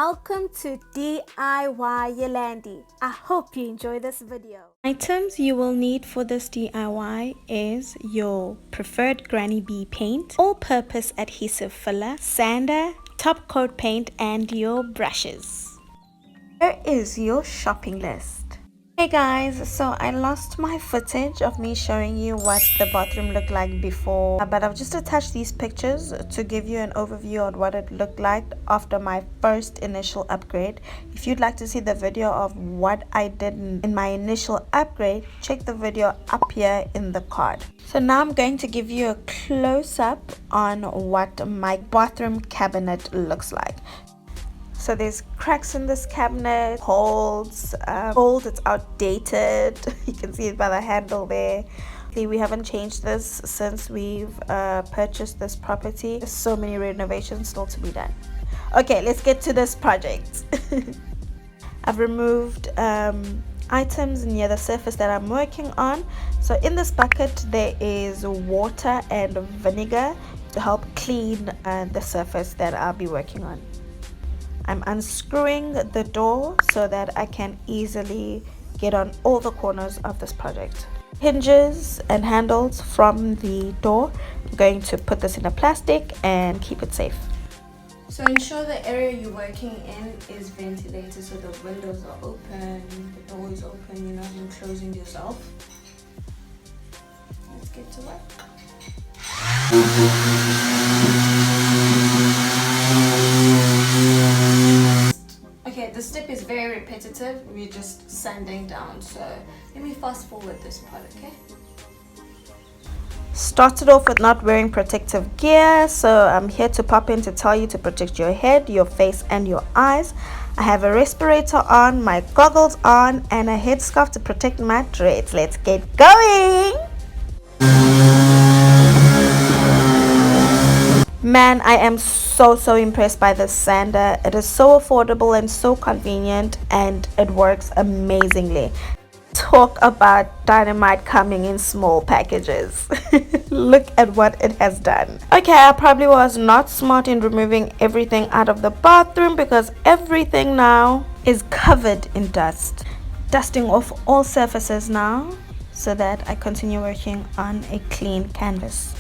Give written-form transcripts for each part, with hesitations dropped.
Welcome to DIYYolande. I hope you enjoy this video. Items you will need for this DIY is your preferred GrannyB paint, all-purpose adhesive filler, sander, top coat paint, and your brushes. Here is your shopping list. Hey guys, so I lost my footage of me showing you what the bathroom looked like before, but I've just attached these pictures to give you an overview on what it looked like after my first initial upgrade. If you'd like to see the video of what I did in my initial upgrade, check the video up here in the card. So now I'm going to give you a close-up on what my bathroom cabinet looks like. So there's cracks in this cabinet, holes, old, it's outdated. You can see it by the handle there. We haven't changed this since we've purchased this property. There's so many renovations still to be done. Okay, let's get to this project. I've removed items near the surface that I'm working on. So in this bucket there is water and vinegar to help clean the surface that I'll be working on. I'm unscrewing the door so that I can easily get on all the corners of this project. Hinges and handles from the door. I'm going to put this in a plastic and keep it safe. So ensure the area you're working in is ventilated, so the windows are open, the door is open, you're not enclosing yourself. Let's get to work. Okay, the step is very repetitive. We're just sanding down. So let me fast forward this part, okay? Started off with not wearing protective gear, so I'm here to pop in to tell you to protect your head, your face, and your eyes. I have a respirator on, my goggles on, and a headscarf to protect my dreads. Let's get going! Man, I am so impressed by this sander. It is so affordable and so convenient, and it works amazingly. Talk about dynamite coming in small packages. Look at what it has done. Okay, I probably was not smart in removing everything out of the bathroom because everything now is covered in dust. Dusting off all surfaces now so that I continue working on a clean canvas.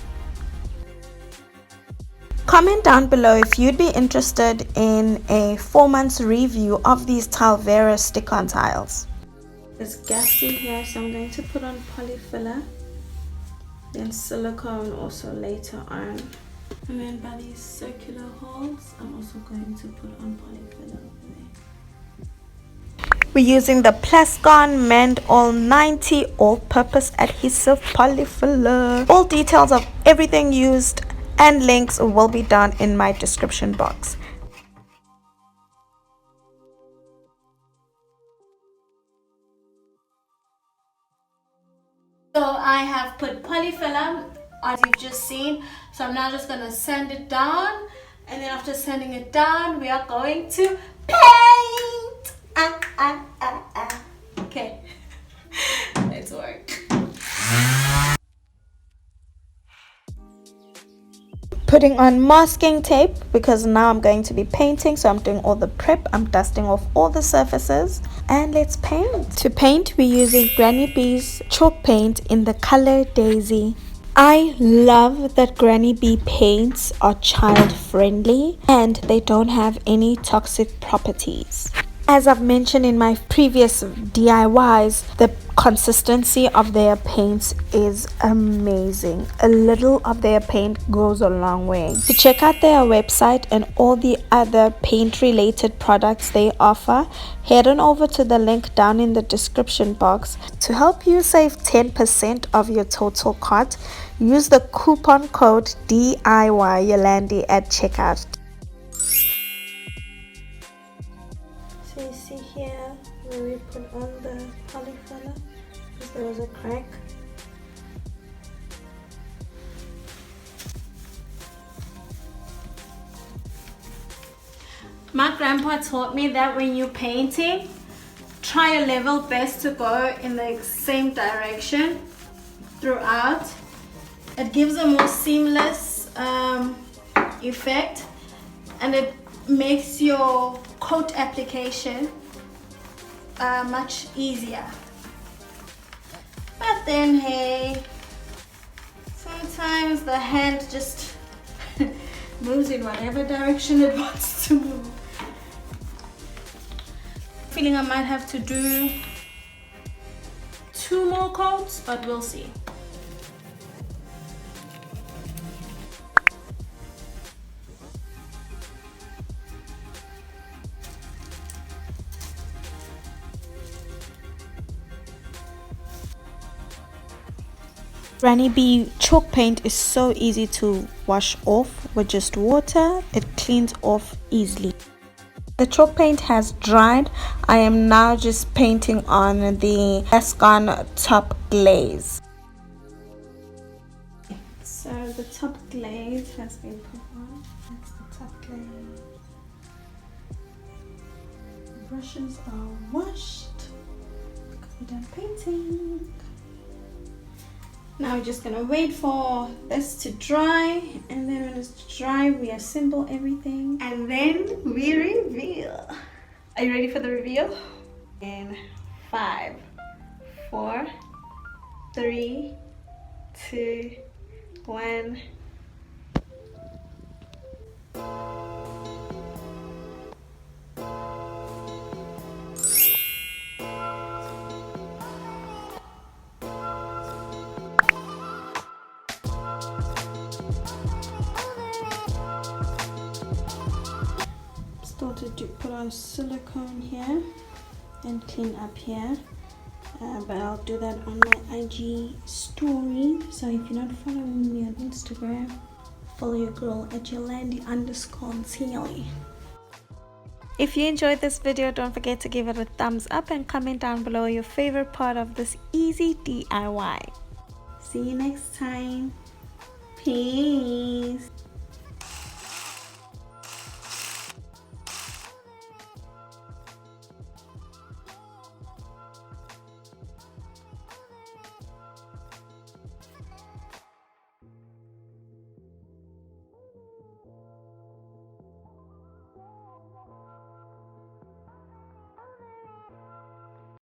Comment down below if you'd be interested in a 4 months review of these Talvera stick-on tiles. There's gassy here, so I'm going to put on polyfiller, then silicone also later on. And then by these circular holes, I'm also going to put on polyfiller over there. We're using the Plascon Mendal 90 all-purpose adhesive polyfiller. All details of everything used and links will be down in my description box. So I have put polyfiller as you've just seen. So I'm now just going to sand it down, and then after sanding it down we are going to paint. Okay, let's work. Putting on masking tape because now I'm going to be painting, so I'm doing all the prep. I'm dusting off all the surfaces and let's paint. To paint, we're using GrannyB's chalk paint in the color Daisy. I love that GrannyB paints are child friendly and they don't have any toxic properties. As I've mentioned in my previous DIYs, the consistency of their paints is amazing. A little of their paint goes a long way. To check out their website and all the other paint related products they offer, head on over to the link down in the description box. To help you save 10% of your total cart, use the coupon code DIYYolande at checkout. So you see here where we put on the polyfiller, there was a crack. My grandpa taught me that when you're painting, try your level best to go in the same direction throughout. It gives a more seamless effect, and it makes your coat application much easier. But then hey, sometimes the hand just moves in whatever direction it wants to move. Feeling I might have to do 2 more coats, but we'll see. GrannyB chalk paint is so easy to wash off with just water. It cleans off easily. The chalk paint has dried. I am now just painting on the Gascon top glaze. So the top glaze has been put on. That's the top glaze. The brushes are washed. We're done painting. Now we're just gonna wait for this to dry, and then when it's dry we assemble everything and then we reveal. Are you ready for the reveal? In 5, 4, 3, 2, 1. Started to put on silicone here and clean up here, but I'll do that on my IG story. So if you're not following me on Instagram, follow your girl at yolande_.ntsele. If you enjoyed this video, don't forget to give it a thumbs up and comment down below your favorite part of this easy DIY. See you next time. Peace.